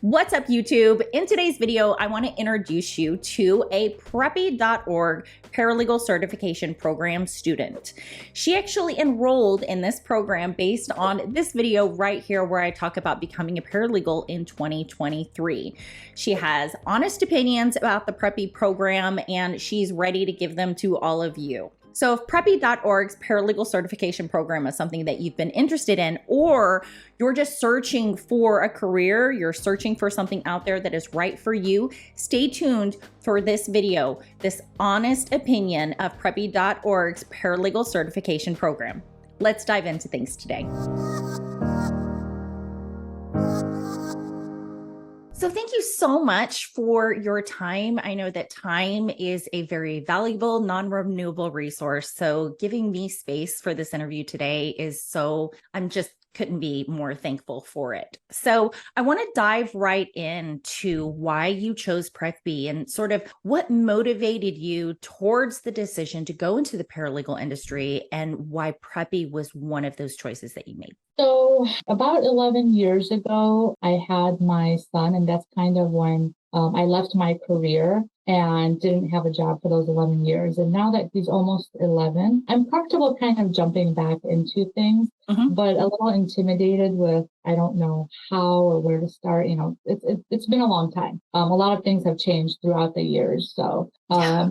What's up, YouTube? In today's video, I want to introduce you to a Preppy.org paralegal certification program student. She actually enrolled in this program based on this video right here where I talk about becoming a paralegal in 2023. She has honest opinions about the Preppy program and she's ready to give them to all of you. So if Preppy.org's paralegal certification program is something that you've been interested in, or you're just searching for a career, you're searching for something out there that is right for you, stay tuned for this video, this honest opinion of Preppy.org's paralegal certification program. Let's dive into things today. So thank you so much for your time. I know that time is a very valuable, non-renewable resource. So giving me space for this interview today couldn't be more thankful for it. So I want to dive right into why you chose Preppy and sort of what motivated you towards the decision to go into the paralegal industry and why Preppy was one of those choices that you made. So about 11 years ago, I had my son, and that's kind of when I left my career and didn't have a job for those 11 years. And now that he's almost 11, I'm comfortable kind of jumping back into things, but a little intimidated with, I don't know how or where to start. You know, it's been a long time. A lot of things have changed throughout the years. So I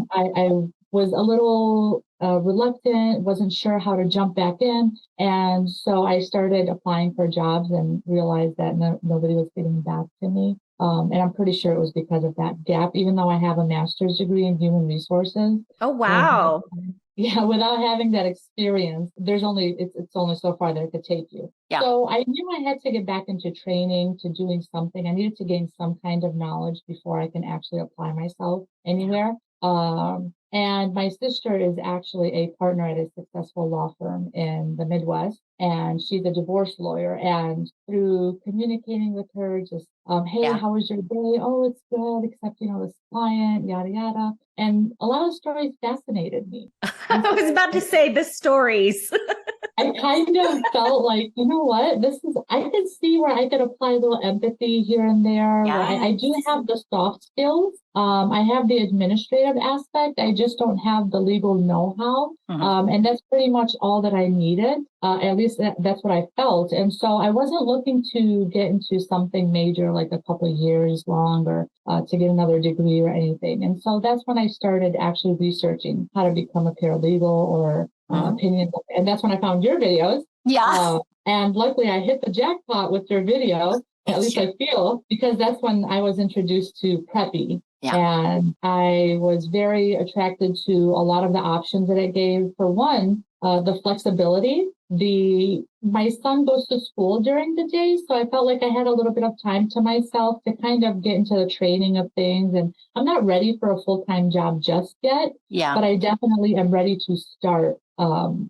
was a little reluctant, wasn't sure how to jump back in. And so I started applying for jobs and realized that nobody was getting back to me. And I'm pretty sure it was because of that gap, even though I have a master's degree in human resources. Oh, wow. Without having that experience, it's only so far that it could take you. Yeah. So I knew I had to get back into training, to doing something. I needed to gain some kind of knowledge before I can actually apply myself anywhere. And my sister is actually a partner at a successful law firm in the Midwest, and she's a divorce lawyer. And through communicating with her, just, hey, how was your day? Oh, it's good, except, this client, yada, yada. And a lot of stories fascinated me. I was about to say the stories. I kind of felt like, you know what, I could see where I could apply a little empathy here and there. Yes. Where I do have the soft skills. I have the administrative aspect. I just don't have the legal know-how. And that's pretty much all that I needed. At least that's what I felt. And so I wasn't looking to get into something major, like a couple of years long, or to get another degree or anything. And so that's when I started actually researching how to become a paralegal or opinion. And that's when I found your videos. Yeah. And luckily I hit the jackpot with your video, at least I feel, because that's when I was introduced to Preppy. Yeah. And I was very attracted to a lot of the options that it gave. For one, the flexibility. My son goes to school during the day, so I felt like I had a little bit of time to myself to kind of get into the training of things. And I'm not ready for a full-time job just yet, but I definitely am ready to start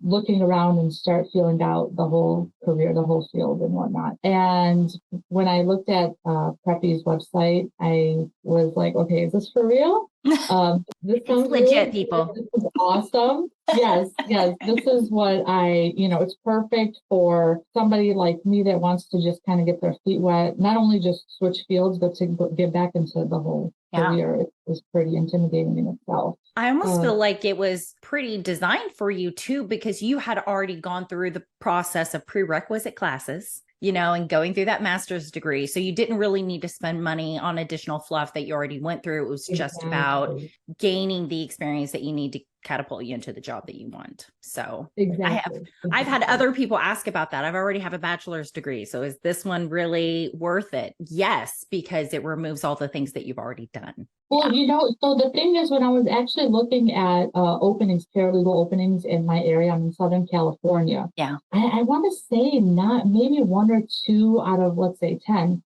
looking around and start feeling out the whole career, the whole field and whatnot. And when I looked at Preppy's website, I was like, okay, is this for real? This sounds legit, people. This is awesome. Yes. This is what it's perfect for somebody like me that wants to just kind of get their feet wet, not only just switch fields, but to get back into the whole career. It was pretty intimidating in itself. I almost feel like it was pretty designed for you too, because you had already gone through the process of prerequisite classes, and going through that master's degree. So you didn't really need to spend money on additional fluff that you already went through. It was just about gaining the experience that you need to catapult you into the job that you want. So I've had other people ask about that. I've already have a bachelor's degree. So is this one really worth it? Yes, because it removes all the things that you've already done. Well, so the thing is, when I was actually looking at paralegal openings in my area, I'm in Southern California. Yeah. I want to say not maybe one or two out of, let's say, 10,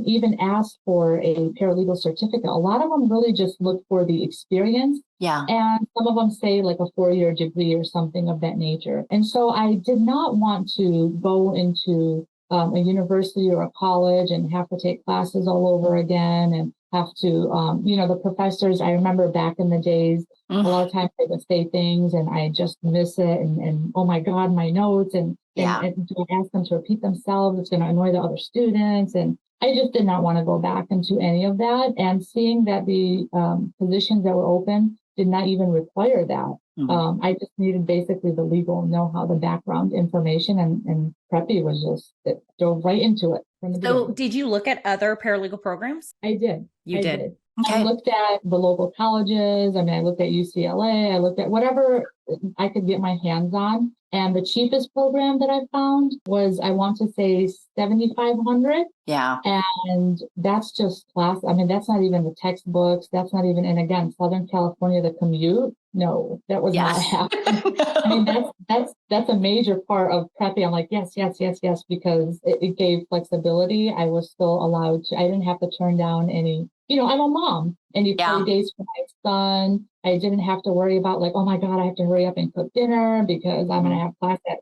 even asked for a paralegal certificate. A lot of them really just look for the experience. Yeah. And some of them say like a 4-year degree or something of that nature. And so I did not want to go into a university or a college and have to take classes all over again and have to, the professors, I remember back in the days, a lot of times they would say things and I just miss it. And oh my God, my notes. And do I ask them to repeat themselves? It's going to annoy the other students. And I just did not want to go back into any of that. And seeing that the positions that were open did not even require that. I just needed basically the legal know-how, the background information, and Preppy was just, it dove right into it from the beginning. So did you look at other paralegal programs? I did. You did. I looked at the local colleges. I mean, I looked at UCLA. I looked at whatever I could get my hands on. And the cheapest program that I found was, I want to say, 7,500. Yeah. And that's just class. I mean, that's not even the textbooks. That's not even, and again, Southern California, the commute. No, that was not happening. I mean, that's a major part of Preppy. I'm like, yes, because it gave flexibility. I was still allowed to, I didn't have to turn down any, I'm a mom, any play dates for my son. I didn't have to worry about like, oh my God, I have to hurry up and cook dinner because I'm going to have class at,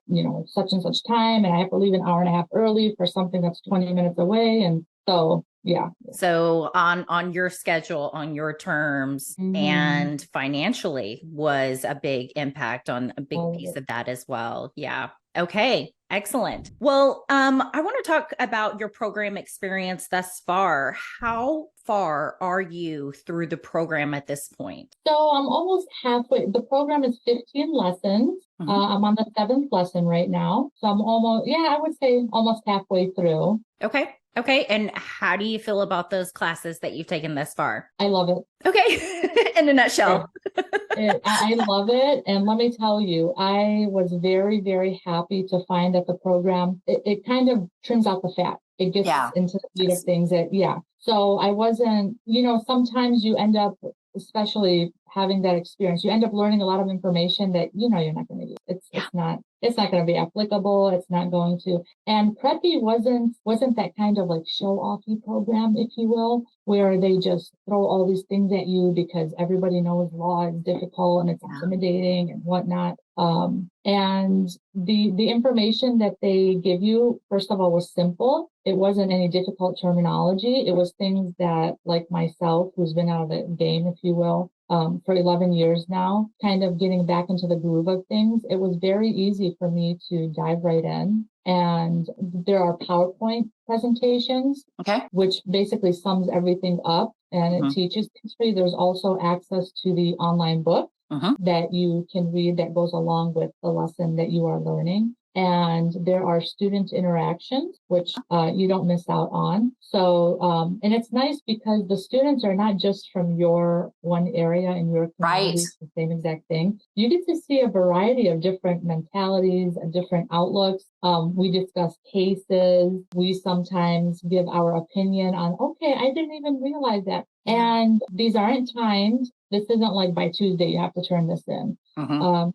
such and such time. And I have to leave an hour and a half early for something that's 20 minutes away. And so, yeah. So on your schedule, on your terms, and financially was a big impact on a big piece of that as well. Yeah. Okay. Excellent. Well, I want to talk about your program experience thus far. How far are you through the program at this point? So I'm almost halfway. The program is 15 lessons. I'm on the 7th lesson right now. So I'm almost, I would say almost halfway through. Okay. And how do you feel about those classes that you've taken thus far? I love it. Okay. In a nutshell. I love it. And let me tell you, I was very, very happy to find that the program, it kind of trims out the fat. It gets into the meat of things So I wasn't, sometimes you end up, especially having that experience, you end up learning a lot of information that, you're not going to use. It's not going to be applicable. It's not going to. And Preppy wasn't that kind of like show-offy program, if you will, where they just throw all these things at you because everybody knows law is difficult and it's intimidating and whatnot. And the information that they give you, first of all, was simple. It wasn't any difficult terminology. It was things that, like myself, who's been out of the game, if you will, for 11 years now, kind of getting back into the groove of things. It was very easy for me to dive right in. And there are PowerPoint presentations, which basically sums everything up and it teaches history. There's also access to the online book that you can read that goes along with the lesson that you are learning. And there are student interactions, which you don't miss out on. So, and it's nice because the students are not just from your one area in your community, the same exact thing. You get to see a variety of different mentalities and different outlooks. We discuss cases. We sometimes give our opinion on, okay, I didn't even realize that. And these aren't timed. This isn't like by Tuesday, you have to turn this in.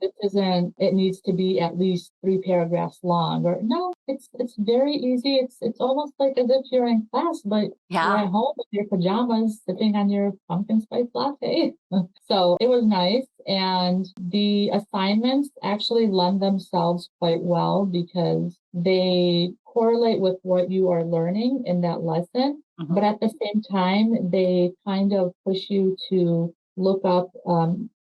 This isn't, it needs to be at least 3 paragraphs long or no, it's very easy. It's almost like as if you're in class, but you're at home with your pajamas sipping on your pumpkin spice latte. So it was nice. And the assignments actually lend themselves quite well because they correlate with what you are learning in that lesson. But at the same time, they kind of push you to look up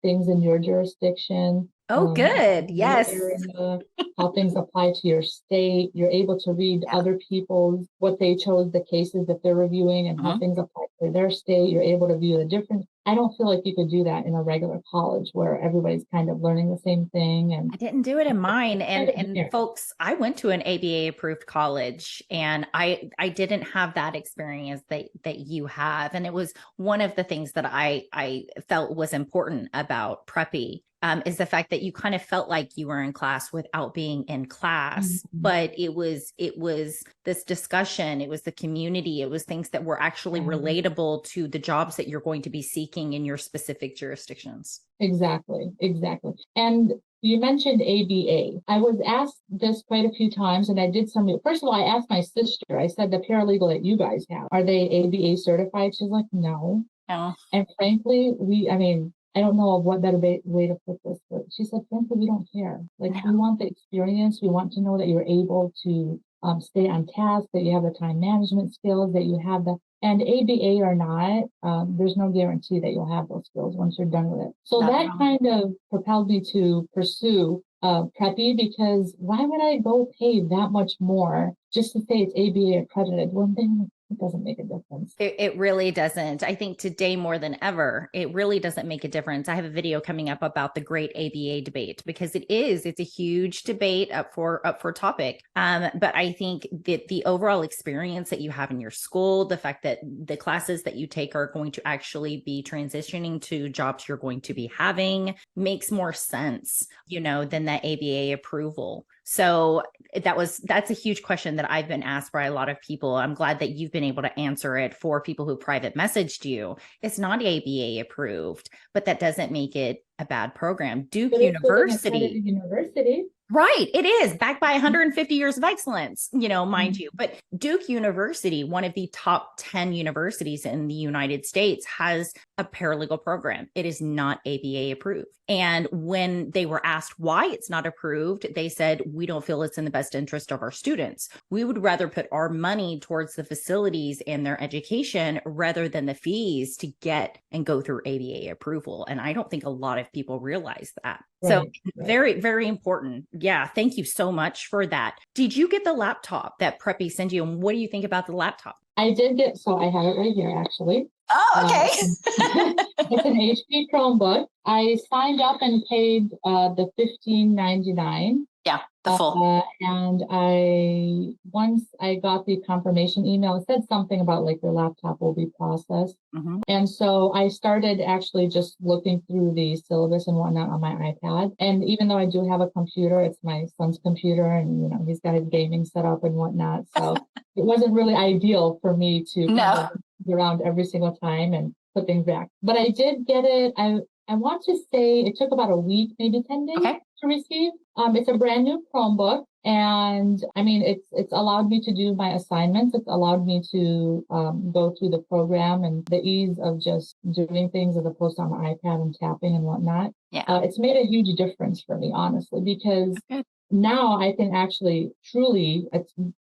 things in your jurisdiction. Oh, good. Yes. Area, how things apply to your state. You're able to read other people's, what they chose, the cases that they're reviewing and how things apply to their state. You're able to view the difference. I don't feel like you could do that in a regular college where everybody's kind of learning the same thing. And I didn't do it in mine. And folks, I went to an ABA approved college and I didn't have that experience that you have. And it was one of the things that I felt was important about Preppy. Is the fact that you kind of felt like you were in class without being in class, but it was this discussion, it was the community, it was things that were actually relatable to the jobs that you're going to be seeking in your specific jurisdictions. Exactly. And you mentioned ABA. I was asked this quite a few times, and I did first of all, I asked my sister, I said, the paralegal that you guys have, are they ABA certified? She's like, no. And frankly, I don't know of what better way to put this, but she said, frankly, we don't care. Like, we want the experience. We want to know that you're able to stay on task, that you have the time management skills, that you have and ABA or not, there's no guarantee that you'll have those skills once you're done with it. So that kind of propelled me to pursue Preppy, because why would I go pay that much more just to say it's ABA accredited when it doesn't make a difference. It really doesn't. I think today more than ever, it really doesn't make a difference. I have a video coming up about the great ABA debate because it's a huge debate up for topic. But I think that the overall experience that you have in your school, the fact that the classes that you take are going to actually be transitioning to jobs you're going to be having makes more sense, than that ABA approval. So that's a huge question that I've been asked by a lot of people. I'm glad that you've been able to answer it for people who private messaged you. It's not ABA approved, but that doesn't make it a bad program. Duke University. Right. It is backed by 150 years of excellence, mind you. But Duke University, one of the top 10 universities in the United States, has a paralegal program. It is not ABA approved. And when they were asked why it's not approved, they said, we don't feel it's in the best interest of our students. We would rather put our money towards the facilities and their education rather than the fees to get and go through ABA approval. And I don't think a lot of people realize that. Right, so very, very important. Yeah. Thank you so much for that. Did you get the laptop that Preppy sent you? And what do you think about the laptop? I did get, so I have it right here actually. Oh, okay. It's an HP Chromebook. I signed up and paid the $15.99. Yeah, the full. And once I got the confirmation email, it said something about like your laptop will be processed. Mm-hmm. And so I started actually just looking through the syllabus and whatnot on my iPad. And even though I do have a computer, it's my son's computer and, he's got his gaming set up and whatnot. So it wasn't really ideal for me to go around every single time and put things back. But I did get it. I want to say it took about a week, maybe 10 days to receive. It's a brand new Chromebook. And I mean, it's allowed me to do my assignments. It's allowed me to go through the program and the ease of just doing things as opposed to on the iPad and tapping and whatnot. Yeah. It's made a huge difference for me, honestly, because now I can actually truly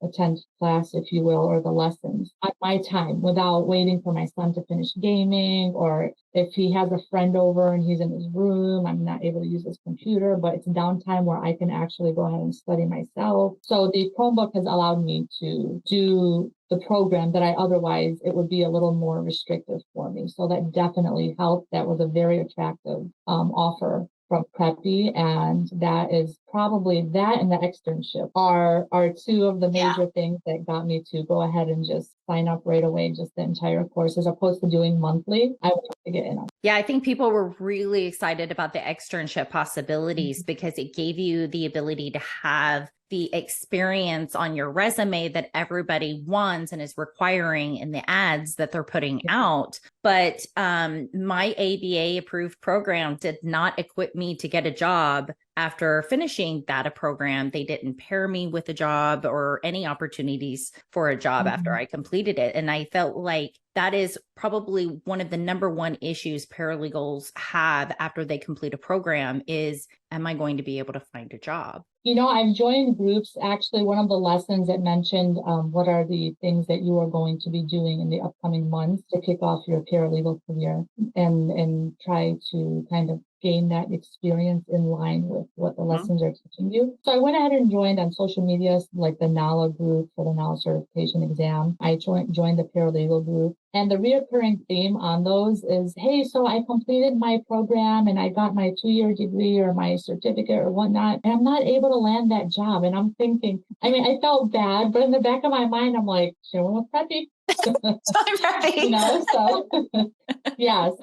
attend class, if you will, or the lessons at my time without waiting for my son to finish gaming, or if he has a friend over and he's in his room, I'm not able to use his computer, but it's downtime where I can actually go ahead and study myself. So the Chromebook has allowed me to do the program that I otherwise, it would be a little more restrictive for me. So that definitely helped. That was a very attractive offer from Preppy, and that is probably that and the externship are two of the major things that got me to go ahead and just sign up right away, just the entire course, as opposed to doing monthly. I wanted to get in on. Yeah, I think people were really excited about the externship possibilities because it gave you the ability to have the experience on your resume that everybody wants and is requiring in the ads that they're putting out. But my ABA approved program did not equip me to get a job after finishing that program. They didn't pair me with a job or any opportunities for a job after I completed it. And I felt like that is probably one of the number one issues paralegals have after they complete a program is, am I going to be able to find a job? I've joined groups. Actually, one of the lessons that mentioned what are the things that you are going to be doing in the upcoming months to kick off your paralegal career and try to kind of gain that experience in line with what the lessons are teaching you. So I went ahead and joined on social media, like the NALA group for the NALA certification exam. I joined the paralegal group. And the reoccurring theme on those is, hey, so I completed my program and I got my 2-year degree or my certificate or whatnot, and I'm not able to land that job. And I'm thinking, I felt bad, but in the back of my mind, I'm like, showing with Preppy. So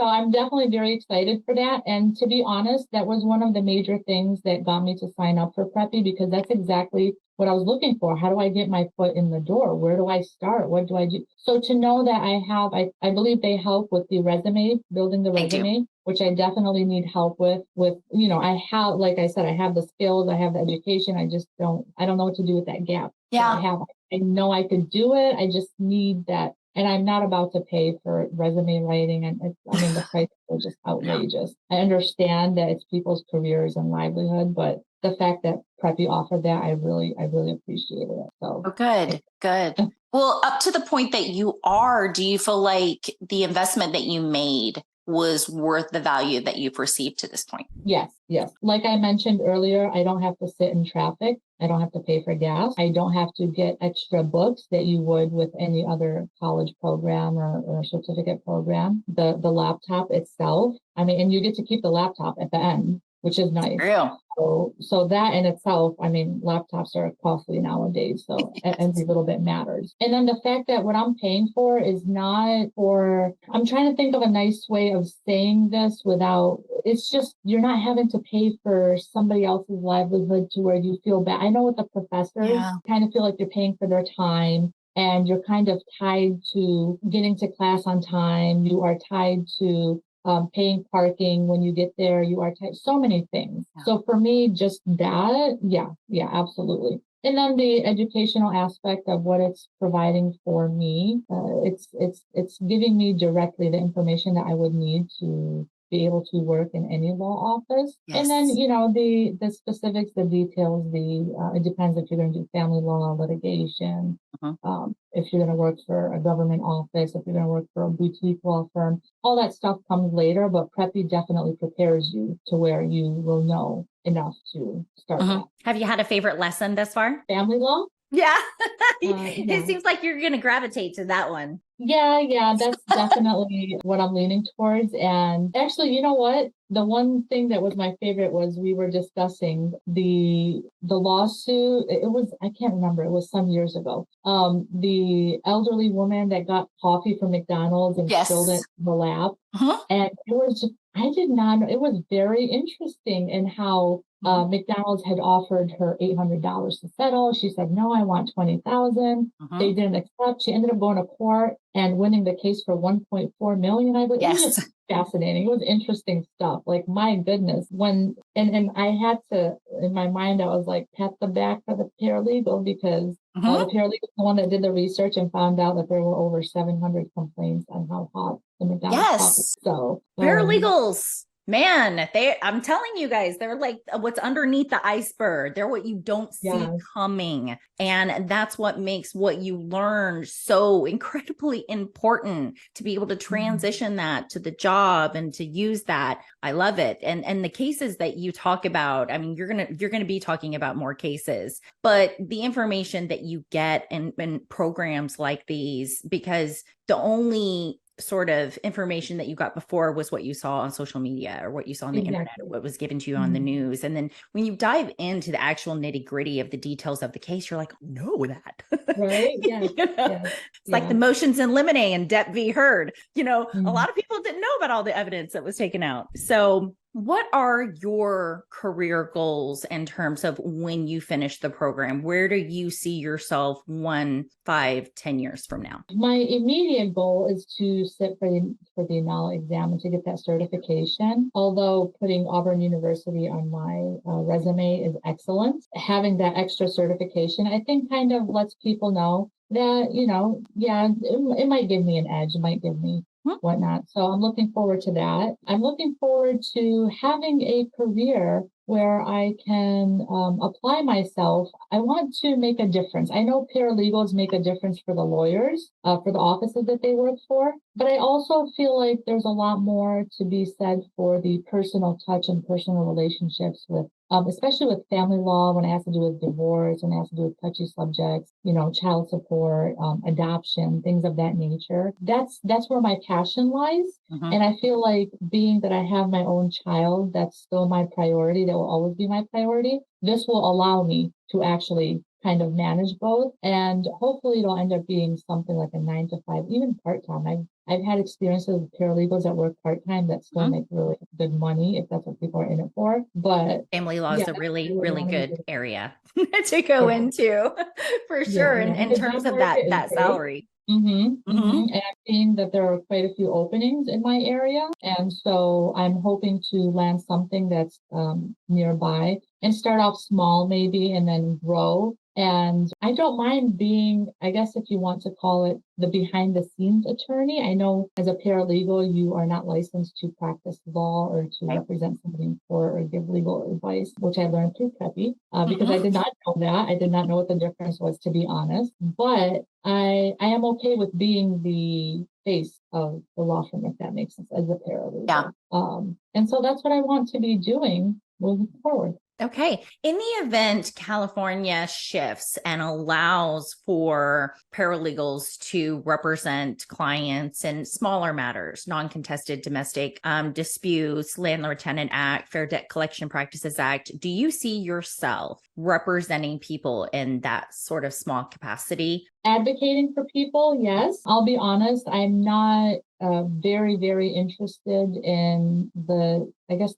I'm definitely very excited for that. And to be honest, that was one of the major things that got me to sign up for Preppy, because that's exactly what I was looking for. How do I get my foot in the door? Where do I start? What do I do? So to know that I believe they help with the resume, building the resume, which I definitely need help with, I have, like I said, I have the skills, I have the education. I don't know what to do with that gap. Yeah. I know I could do it. I just need that. And I'm not about to pay for resume writing. And the prices are just outrageous. I understand that it's people's careers and livelihood, but the fact that Preppy offered that, I really appreciated it. So good. Well, up to the point that you do you feel like the investment that you made was worth the value that you've received to this point. Yes. Like I mentioned earlier, I don't have to sit in traffic. I don't have to pay for gas. I don't have to get extra books that you would with any other college program or certificate program. The laptop itself, I mean, and you get to keep the laptop at the end, which is nice. Real. So that in itself, I mean, laptops are costly nowadays, so every little bit matters. And then the fact that what I'm paying for is not for, I'm trying to think of a nice way of saying this without, it's just, you're not having to pay for somebody else's livelihood to where you feel bad. I know with the professors, kind of feel like you're paying for their time. And you're kind of tied to getting to class on time. You are tied to paying parking when you get there. You are tied, so many things. Yeah. So for me, just that, yeah, absolutely. And then the educational aspect of what it's providing for me, it's giving me directly the information that I would need to be able to work in any law office. Yes. And then, the specifics, the details, it depends if you're going to do family law, litigation, if you're going to work for a government office, if you're going to work for a boutique law firm, all that stuff comes later, but Preppy definitely prepares you to where you will know enough to start that. Have you had a favorite lesson thus far? Family law? Yeah. It seems like you're going to gravitate to that one. Yeah, that's definitely what I'm leaning towards. And actually, you know what? The one thing that was my favorite was we were discussing the lawsuit. It was, I can't remember, it was some years ago. The elderly woman that got coffee from McDonald's and spilled it in the lap. And it was just, I did not know, it was very interesting in how McDonald's had offered her $800 to settle. She said, no, I want $20,000. They didn't accept. She ended up going to court and winning the case for $1.4 million. I believe. Yes. It was just fascinating. It was interesting stuff. Like, my goodness, and I had to, in my mind, I was like, pat the back for the paralegal, because the paralegal is the one that did the research and found out that there were over 700 complaints on how hot the McDonald's coffee. So paralegals. Man, I'm telling you guys, they're like what's underneath the iceberg. They're what you don't see coming. And that's what makes what you learn so incredibly important, to be able to transition that to the job and to use that. I love it. And the cases that you talk about, I mean, you're going to be talking about more cases, but the information that you get in programs like these, because the only sort of information that you got before was what you saw on social media or what you saw on the internet, or what was given to you on the news. And then when you dive into the actual nitty gritty of the details of the case, you're like, know that. Right. Yeah. It's like the motions in limine and Depp v. Heard. A lot of people didn't know about all the evidence that was taken out. So what are your career goals in terms of when you finish the program? Where do you see yourself 1, 5, 10 years from now? My immediate goal is to sit for the enroll exam and to get that certification. Although putting Auburn University on my resume is excellent, having that extra certification, I think, kind of lets people know that, it might give me an edge. It might give me whatnot. So I'm looking forward to that. I'm looking forward to having a career where I can apply myself. I want to make a difference. I know paralegals make a difference for the lawyers, for the offices that they work for, but I also feel like there's a lot more to be said for the personal touch and personal relationships with, especially with family law, when it has to do with divorce, when it has to do with touchy subjects, child support, adoption, things of that nature. That's where my passion lies. And I feel like, being that I have my own child, that's still my priority. That will always be my priority. This will allow me to actually kind of manage both. And hopefully it'll end up being something like a 9 to 5, even part-time. I've had experiences with paralegals that work part-time that still make really good money, if that's what people are in it for. But family law is a really, really good area to go into, for sure. In terms of that salary. And I'm seeing that there are quite a few openings in my area. And so I'm hoping to land something that's nearby and start off small maybe, and then grow And I don't mind being, I guess if you want to call it, the behind the scenes attorney. I know as a paralegal, you are not licensed to practice law or to represent somebody in court or give legal advice, which I learned through Preppy, because I did not know that. I did not know what the difference was, to be honest. But I am okay with being the face of the law firm, if that makes sense, as a paralegal. Yeah. And so that's what I want to be doing moving forward. Okay. In the event California shifts and allows for paralegals to represent clients in smaller matters, non-contested domestic disputes, Landlord-Tenant Act, Fair Debt Collection Practices Act, do you see yourself representing people in that sort of small capacity? Advocating for people, yes. I'll be honest, I'm not very, very interested in the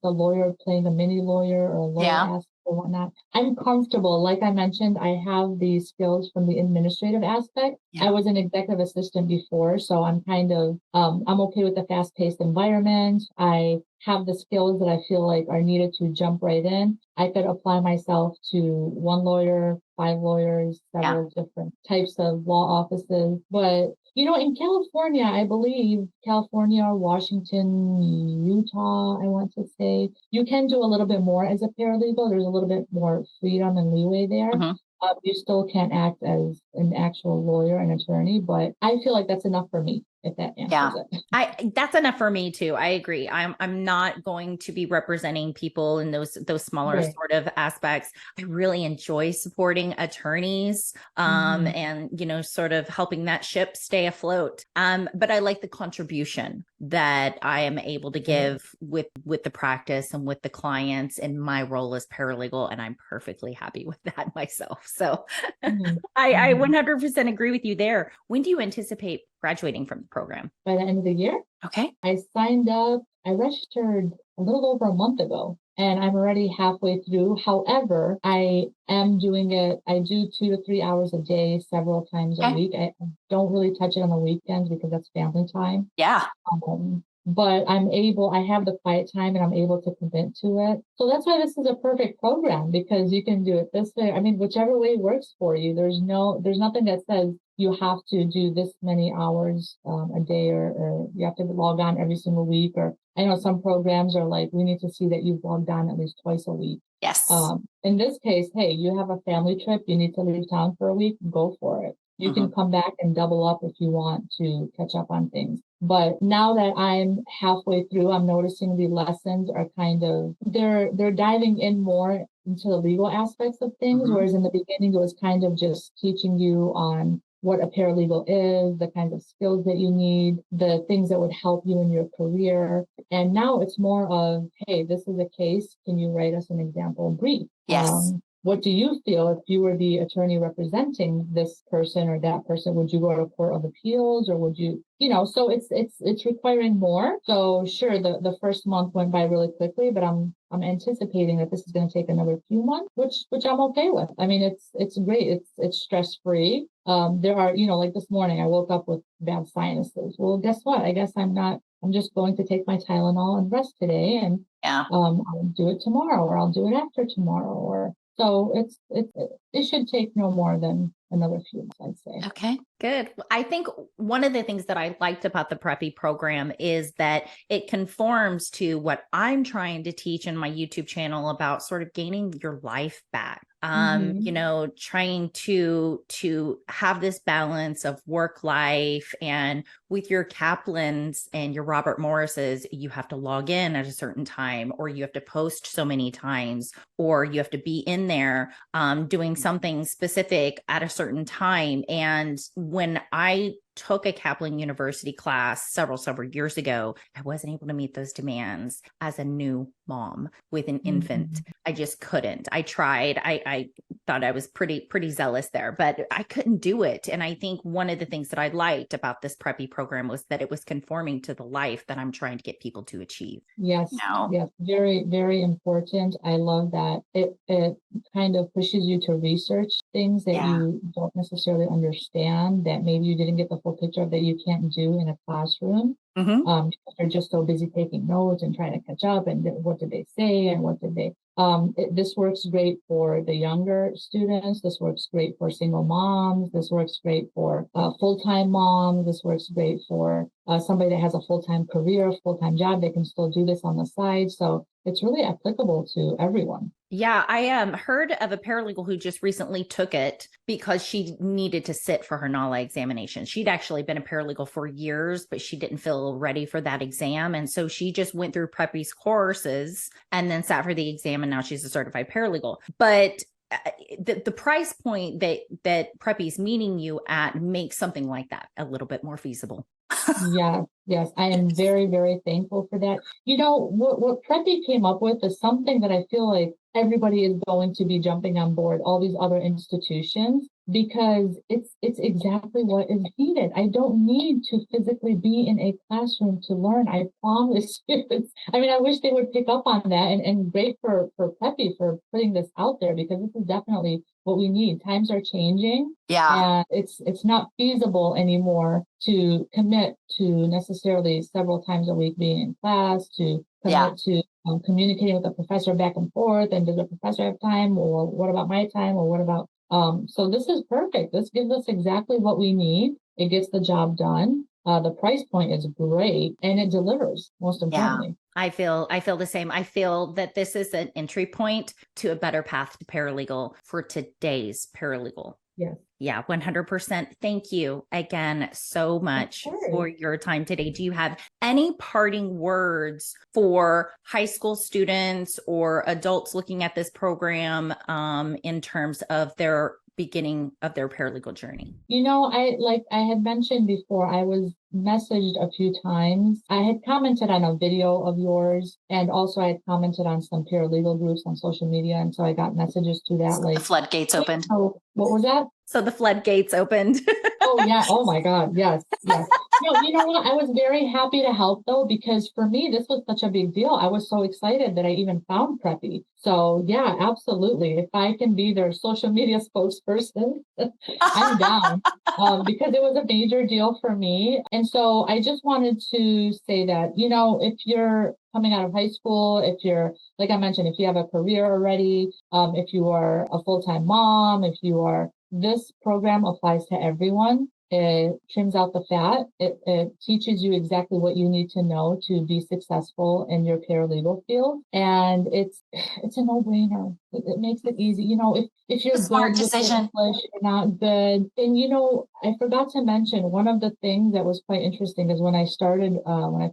lawyer playing a mini lawyer or a lawyer aspect or whatnot. I'm comfortable. Like I mentioned, I have the skills from the administrative aspect. I was an executive assistant before, so I'm kind of, I'm okay with the fast-paced environment. I have the skills that I feel like are needed to jump right in. I could apply myself to one lawyer, 5 lawyers, several different types of law offices. But, in California, I believe California, Washington, Utah, I want to say, you can do a little bit more as a paralegal. There's a little bit more freedom and leeway there. You still can't act as an actual lawyer and attorney, but I feel like that's enough for me, if that answers it. That's enough for me too. I agree. I'm not going to be representing people in those smaller sort of aspects. I really enjoy supporting attorneys and sort of helping that ship stay afloat. But I like the contribution that I am able to give with the practice and with the clients in my role as paralegal, and I'm perfectly happy with that myself. So I 100% agree with you there. When do you anticipate graduating from the program? By the end of the year. Okay. I signed up, I registered a little over a month ago, and I'm already halfway through. However, I am doing it. I do 2 to 3 hours a day, several times a week. I don't really touch it on the weekends because that's family time. Yeah. But I have the quiet time and I'm able to commit to it. So that's why this is a perfect program, because you can do it this way. I mean, whichever way works for you. There's nothing that says you have to do this many hours a day or you have to log on every single week. Or I know some programs are like, we need to see that you've logged on at least twice a week. Yes. In this case, hey, you have a family trip, you need to leave town for a week, go for it. You can come back and double up if you want to catch up on things. But now that I'm halfway through, I'm noticing the lessons are kind of, they're diving in more into the legal aspects of things. Whereas in the beginning, it was kind of just teaching you on what a paralegal is, the kinds of skills that you need, the things that would help you in your career. And now it's more of, hey, this is a case. Can you write us an example brief? Yes. What do you feel if you were the attorney representing this person or that person? Would you go to Court of Appeals, or would you, so it's requiring more. So sure, the first month went by really quickly, but I'm anticipating that this is going to take another few months, which I'm okay with. I mean, it's great. It's stress-free. There are, like this morning, I woke up with bad sinuses. Well, guess what? I guess I'm just going to take my Tylenol and rest today, and I'll do it tomorrow, or I'll do it after tomorrow, or so it should take no more than another few months, I'd say. Okay, good. I think one of the things that I liked about the Preppy program is that it conforms to what I'm trying to teach in my YouTube channel about sort of gaining your life back. Trying to have this balance of work life, and with your Kaplans and your Robert Morrises, you have to log in at a certain time, or you have to post so many times, or you have to be in there doing something specific at a certain time. And when I took a Kaplan University class several years ago, I wasn't able to meet those demands as a new mom with an infant. I just couldn't. I tried. I thought I was pretty zealous there, but I couldn't do it. And I think one of the things that I liked about this Preppy program was that it was conforming to the life that I'm trying to get people to achieve. Yes. Yes. Very, very important. I love that. It kind of pushes you to research things that you don't necessarily understand, that maybe you didn't get the full picture of, that you can't do in a classroom. Because they're just so busy taking notes and trying to catch up, and what did they say, and what did they This works great for the younger students. This works great for single moms. This works great for full-time moms. This works great for somebody that has a full-time career, full-time job. They can still do this on the side. So it's really applicable to everyone. Yeah, I heard of a paralegal who just recently took it because she needed to sit for her NALA examination. She'd actually been a paralegal for years, but she didn't feel ready for that exam. And so she just went through Preppy's courses and then sat for the exam. And now she's a certified paralegal. But the price point that Preppy's meeting you at makes something like that a little bit more feasible. Yes, I am very, very thankful for that. You know, what Preppy came up with is something that I feel like everybody is going to be jumping on board, all these other institutions, because it's exactly what is needed. I don't need to physically be in a classroom to learn. I promise you. I mean, I wish they would pick up on that, and great for Preppy for putting this out there, because this is definitely what we need. Times are changing. Yeah. And it's not feasible anymore to commit to necessarily several times a week being in class, to commit to communicating with the professor back and forth. And does the professor have time? Or what about my time? Or what about, so this is perfect. This gives us exactly what we need. It gets the job done. The price point is great, and it delivers, most importantly. I feel the same. I feel that this is an entry point to a better path to paralegal for today's paralegal. Yes. Yeah, 100%. Thank you again so much for your time today. Do you have any parting words for high school students or adults looking at this program in terms of their beginning of their paralegal journey? You know, I had mentioned before, I was messaged a few times. I had commented on a video of yours, and also I had commented on some paralegal groups on social media, and so I got messages through that. The floodgates opened. So what was that? So the floodgates opened. Oh yeah. Oh my God. Yes. Yes. No, you know what? I was very happy to help though, because for me, this was such a big deal. I was so excited that I even found Preppy. So yeah, absolutely. If I can be their social media spokesperson, I'm down, because it was a major deal for me. And so I just wanted to say that, you know, if you're coming out of high school, if you're, like I mentioned, if you have a career already, if you are a full-time mom, if you are, this program applies to everyone. It trims out the fat. It teaches you exactly what you need to know to be successful in your paralegal field. And it's a no-brainer. It makes it easy. You know, if you're smart good decision. with English, you're not good. And you know, I forgot to mention one of the things that was quite interesting is when I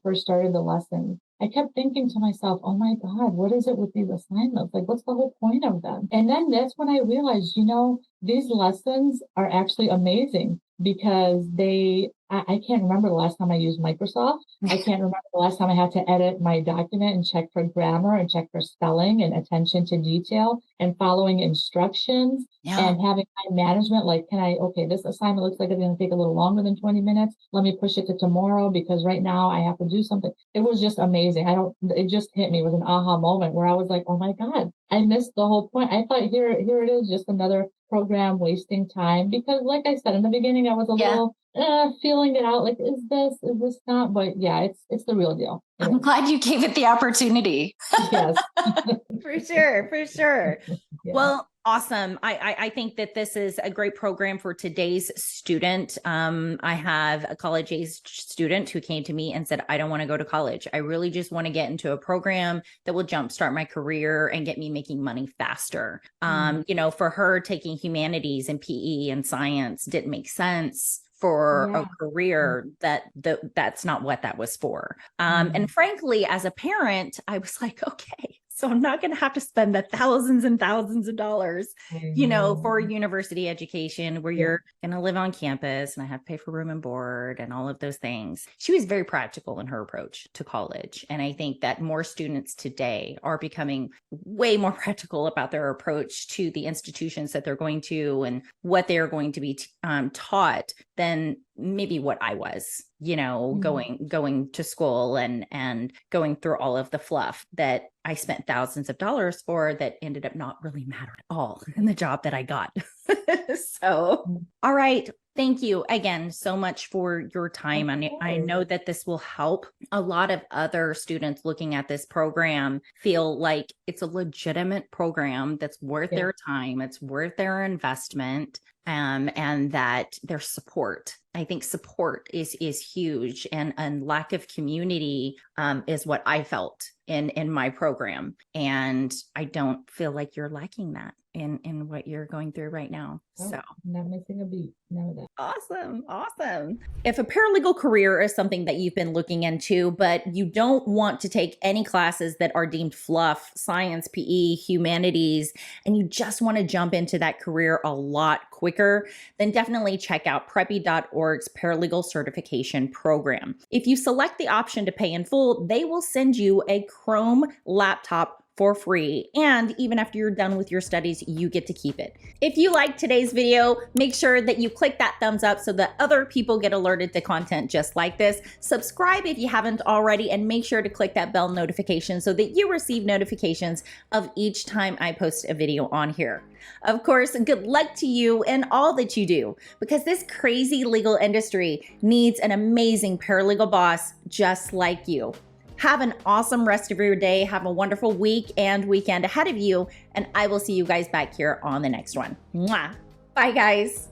first started the lesson, I kept thinking to myself, oh my God, what is it with these assignments? Like, what's the whole point of them? And then that's when I realized, you know, these lessons are actually amazing, because I can't remember the last time I used Microsoft. I can't remember the last time I had to edit my document and check for grammar and check for spelling and attention to detail and following instructions and having time management. Like, this assignment looks like it's going to take a little longer than 20 minutes. Let me push it to tomorrow because right now I have to do something. It was just amazing. It just hit me. It was an aha moment where I was like, oh my God, I missed the whole point. I thought here it is, just another program wasting time, because like I said in the beginning, I was a little feeling it out, like, is this not? But yeah, it's the real deal. I'm glad you gave it the opportunity. Yes. For sure. Yeah. Well, awesome. I think that this is a great program for today's student. I have a college-age student who came to me and said, I don't want to go to college. I really just want to get into a program that will jumpstart my career and get me making money faster. You know, for her, taking humanities and PE and science didn't make sense for a career that's not what that was for. And frankly, as a parent, I was like, okay, so I'm not going to have to spend the thousands and thousands of dollars, you know, for a university education where you're going to live on campus and I have to pay for room and board and all of those things. She was very practical in her approach to college. And I think that more students today are becoming way more practical about their approach to the institutions that they're going to and what they're going to be taught than maybe what I was, you know, going to school and going through all of the fluff that I spent thousands of dollars for that ended up not really mattering at all in the job that I got. So, all right. Thank you again so much for your time. And I know that this will help a lot of other students looking at this program feel like it's a legitimate program that's worth their time, it's worth their investment, and that their support. I think support is huge, and lack of community is what I felt in my program. And I don't feel like you're lacking that in what you're going through right now. So not missing a beat. Know that. Awesome. If a paralegal career is something that you've been looking into, but you don't want to take any classes that are deemed fluff, science, PE, humanities, and you just want to jump into that career a lot quicker, then definitely check out Preppy.org's paralegal certification program. If you select the option to pay in full, they will send you a Chrome laptop for free. And even after you're done with your studies, you get to keep it. If you liked today's video, make sure that you click that thumbs up so that other people get alerted to content just like this. Subscribe if you haven't already, and make sure to click that bell notification so that you receive notifications of each time I post a video on here. Of course, good luck to you in all that you do, because this crazy legal industry needs an amazing paralegal boss just like you. Have an awesome rest of your day. Have a wonderful week and weekend ahead of you. And I will see you guys back here on the next one. Mwah. Bye, guys.